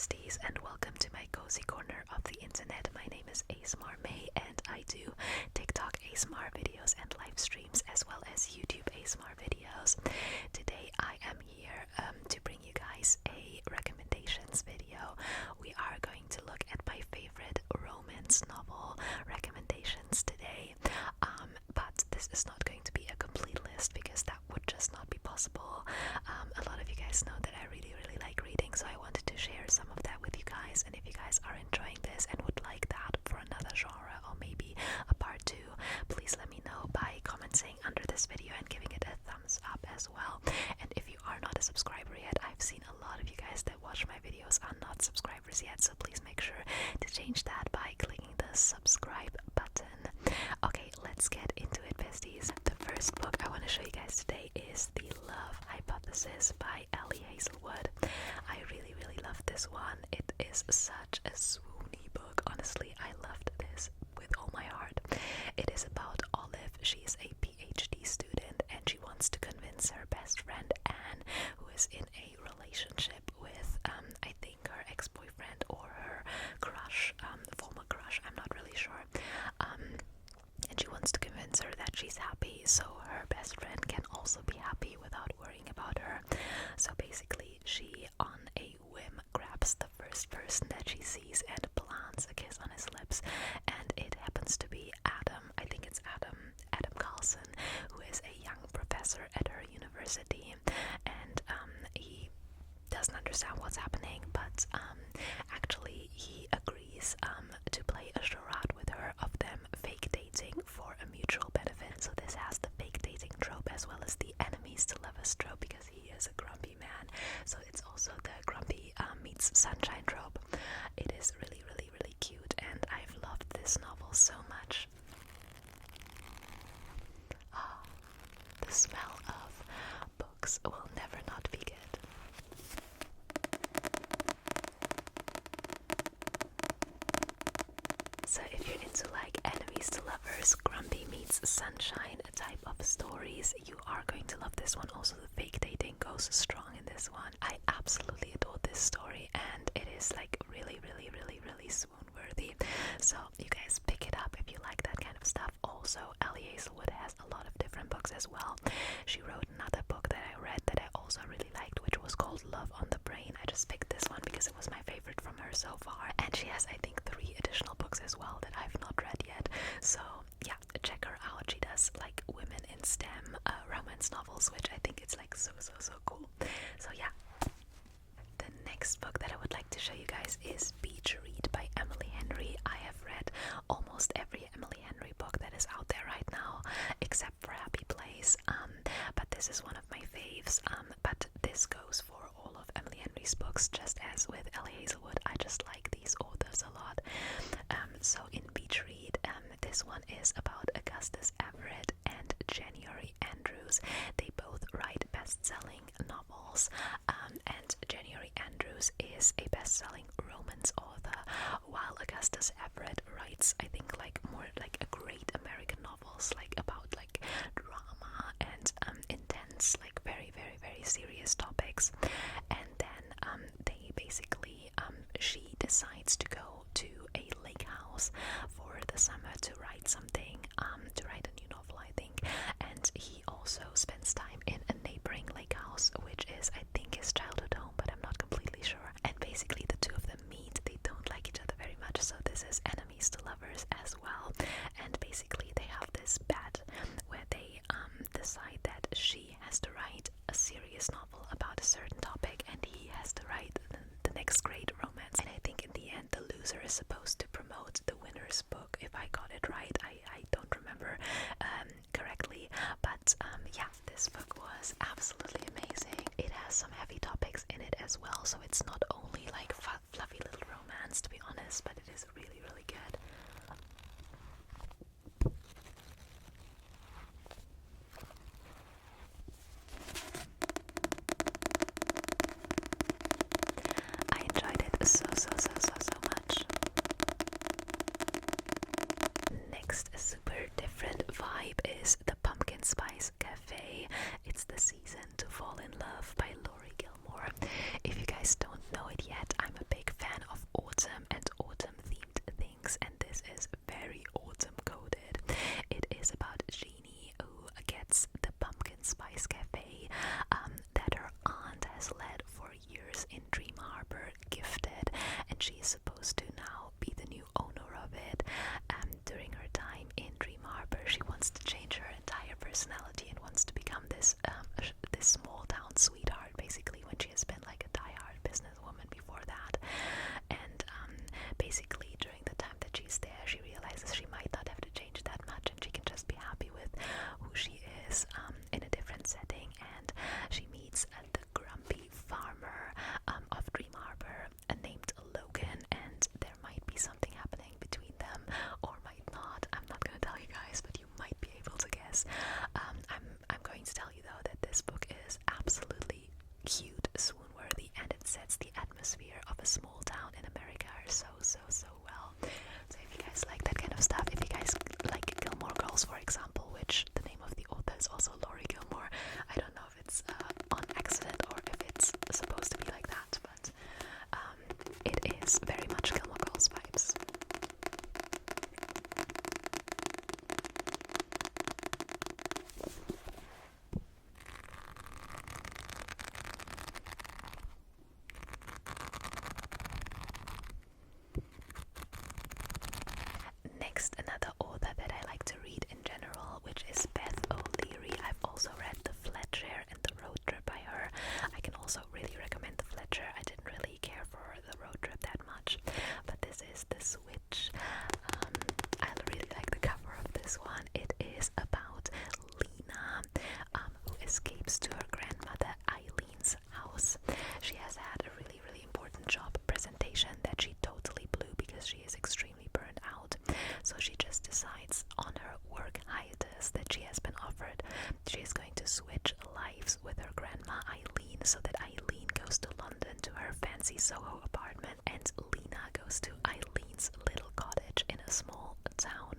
besties, and welcome to my cozy corner of the internet. My name is ASMR May, and I do TikTok ASMR videos and live streams, as well as YouTube ASMR videos. Today I am here to bring you guys a recommendations video. We are going to look at my favorite romance novel recommendations today, but this is not going to be a complete list because that would just not be possible. A lot of you guys know that I really like reading, so I wanted to share some of that with you guys. And if you guys are enjoying this and would like that for another genre or maybe a part 2, please let me know by commenting under this video and giving it a thumbs up as well. And if you are not a subscriber yet, I've seen a lot of you guys that watch my videos are not subscribers yet, so please make sure to change that by clicking the subscribe button. Okay, let's get into it, besties. The first book I want to show you guys today is The Love Hypothesis by Ellie Hazelwood. I really love this one. It is such a swoony book. Honestly, I loved this with all my heart. It is about Olive. She is a PhD student and she wants to convince her best friend Anne, who is in a relationship with I think her ex-boyfriend or her crush, former crush, I'm not really sure. And she wants to convince her that she's happy so her best friend can also be happy without worrying about her. So basically she on a whim grabs the first person that she sees and plants a kiss on his lips, and it happens to be Adam. I think it's Adam Carlson, who is a young professor at her university, and he doesn't understand what's happening, but actually he agrees to play a charade with her of them fake dating for a mutual benefit. So this has the fake dating trope as well as the enemies to lovers trope because he is a grumpy man. So it's also the grumpy meets sunshine trope. It is really cute, and I've loved this novel so much. Oh, the smell of books will never not be good. So if you're into like enemies to lovers, grumpy meets sunshine type of stories, you are going to love this one. Also, the fake dating goes strong in this one. I absolutely adore this story, and it is like really swoon worthy. So you guys pick it up if you like that kind of stuff. Also, Ellie Hazelwood has a lot of different books as well. She wrote another book that I read that I also really liked, which was called Love on the Brain. I just picked this one because it was my favorite from her so far. And she has, I think, 3 additional books as well that I've not read yet. So yeah, check her out. She does like women in STEM romance novels, which I think it's like so cool. So yeah. The next book that I would like to show you guys is Beach Read by Emily Henry. I have read almost every Emily Henry book that is out there right now, except for Happy Place. But this is one of my faves. But this goes for all of Emily Henry's books, just as with Ellie Hazelwood. I just like these authors a lot. So in Beach Read, this one is about Augustus Everett and January Andrews. They both write best-selling novels, and January Andrews is a best-selling romance author, while Augustus Everett writes, I think, like more like a great American novels, like about like drama and intense, like very serious topics. And then they basically she decides to go to a lake house for the summer to write something, to write a new novel, I think. And he also spends time in a neighboring lake house, which is, I think, his childhood home, but I'm not completely sure. And basically the two of them meet. They don't like each other very much, so this is enemies to lovers as well. And basically they have this bet where they decide that she has to write a serious novel about a certain topic and he has to write the next great romance. And I think in the end the loser is supposed to promote the winner's book, if I got it right. I don't remember correctly, but yeah, this book was absolutely amazing. It has some heavy topics in it as well, so it's not only like fluffy little romance, to be honest, but it is really good. I enjoyed it so much. Next, a super different vibe is The Pumpkin Spice Cafe. It's the season to fall in love by Laurie Gilmore. If you guys don't know it yet, I'm a big fan she is supposed to now be the new owner of it. During her time in Dream Harbor, she wants to change her entire personality and wants to become this small town sweetheart, basically, when she has been like a diehard businesswoman before that. And basically during the time that she's there, she realizes she might not have to change that much and she can just be happy with who she is in a different setting. And she meets the grumpy farmer of Dream Harbor named Logan, and there might be something happening between them, or might not. I'm not going to tell you guys, but you might be able to guess. I'm going to tell you though that this book is absolutely cute, swoon-worthy, and it sets the atmosphere of a small town in America so well. So if you guys like that kind of stuff, if you guys like Gilmore Girls, for example, which the name of the author is also Laurie Gilmore, I don't know if it's on accident or if it's supposed to be like that, but it is very much Gilmore Girls vibes. Next, another author that I like to read in general, which is Beth O'Leary. I've also read The Fletcher and The Road Trip by her. I can also really recommend The Fletcher. I didn't really care for The Road Trip that much, but this is The Switch. I really like the cover of this one. It is about Lena, who escapes to her grandmother Eileen's house. She has had a really important job presentation that she totally blew because she is extremely burned out. So she just decides on her work hiatus that she has been offered, she is going to switch lives with her grandma Eileen, so that Eileen goes to London to her fancy Soho apartment and Lena goes to Eileen's little cottage in a small town.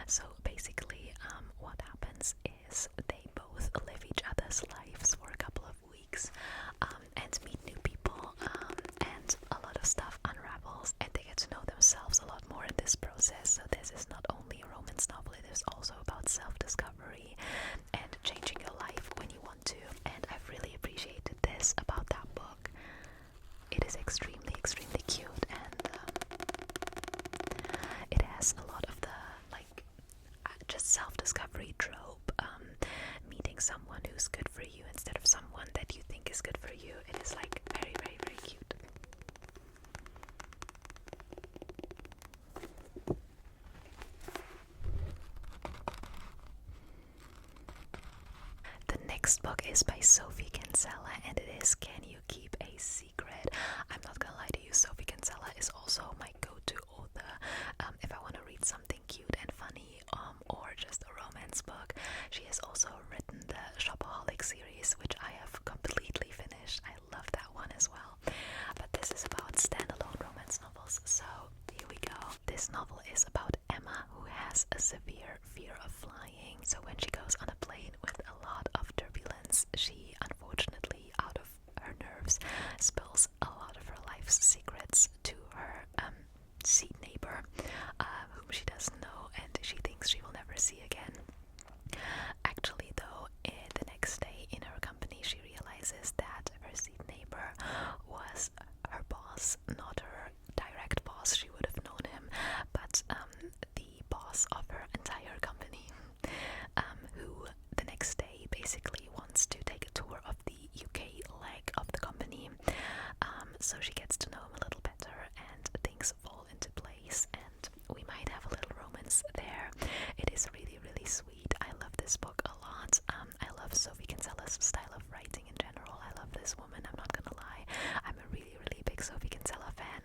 So basically what happens is they both live each other's lives for a couple of weeks and meet new people, and a lot of stuff unravels and they get to know themselves a lot more in this process. So this is not only a romance novel, it is also about self-discovery and changing your life when you want to, and I've really appreciated this about that book. It is extremely cute, and it has a lot of the like just self-discovery trope, meeting someone who's good for you instead of someone that you think is good for you. It is like very cute. The next book is by Sophie Kinsella, and it is Can You Keep a Secret? I'm not gonna lie to you, Sophie Kinsella is also my go-to author if I want to read something cute and funny, or just a romance book. She has also written the Shopaholic series, which I have completely finished. I love that one as well. But this is about standalone romance novels, so here we go. This novel is about Emma, who has a severe fear of flying. So when she goes on a plane with a lot of turbulence, she unfortunately, out of her nerves, spills a lot of her life's secrets to her seat neighbor, whom she doesn't know and she thinks she will never see again. Actually though, the next day in her company, she realizes that her seat neighbor was her boss, not her direct boss. She would have known him, but the boss of her entire company, who the next day basically wants to take a tour of the UK leg of the company. So she gets to know him a little better and things fall into place, and we might have a little romance there. It is really sweet. I love this book a lot. I love Sophie Kinsella's style of writing in general. I love this woman, I'm not gonna lie. I'm a really big Sophie Kinsella fan.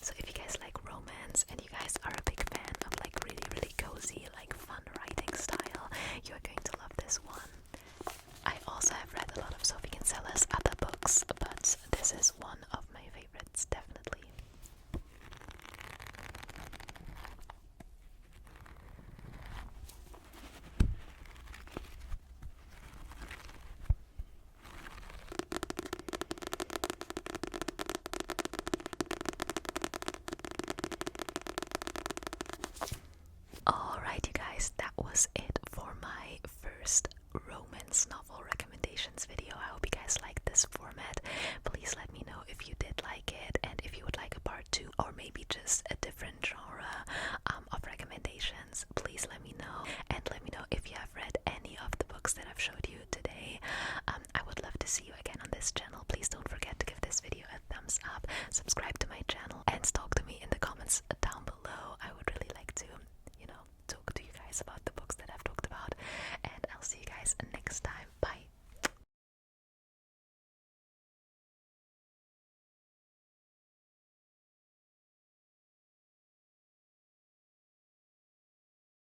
So if you guys like romance and you guys are a big fan of like really cozy, like fun writing style, you are going to love this one. I also have read a lot of Sophie Kinsella's other books, but this is one of my favorites, definitely. Alright you guys, that was it for my first romance novel recommendations video. I hope you guys liked this format. Please let me know if you did like it, if you would like a part 2 or maybe just a different genre of recommendations, please let me know. And let me know if you have read any of the books that I've showed you today. I would love to see you again on this channel. Please don't forget to give this video a thumbs up, subscribe to my channel, and talk to me in the comments down below. I would really like to, talk to you guys about the books that I've talked about. And I'll see you guys next time.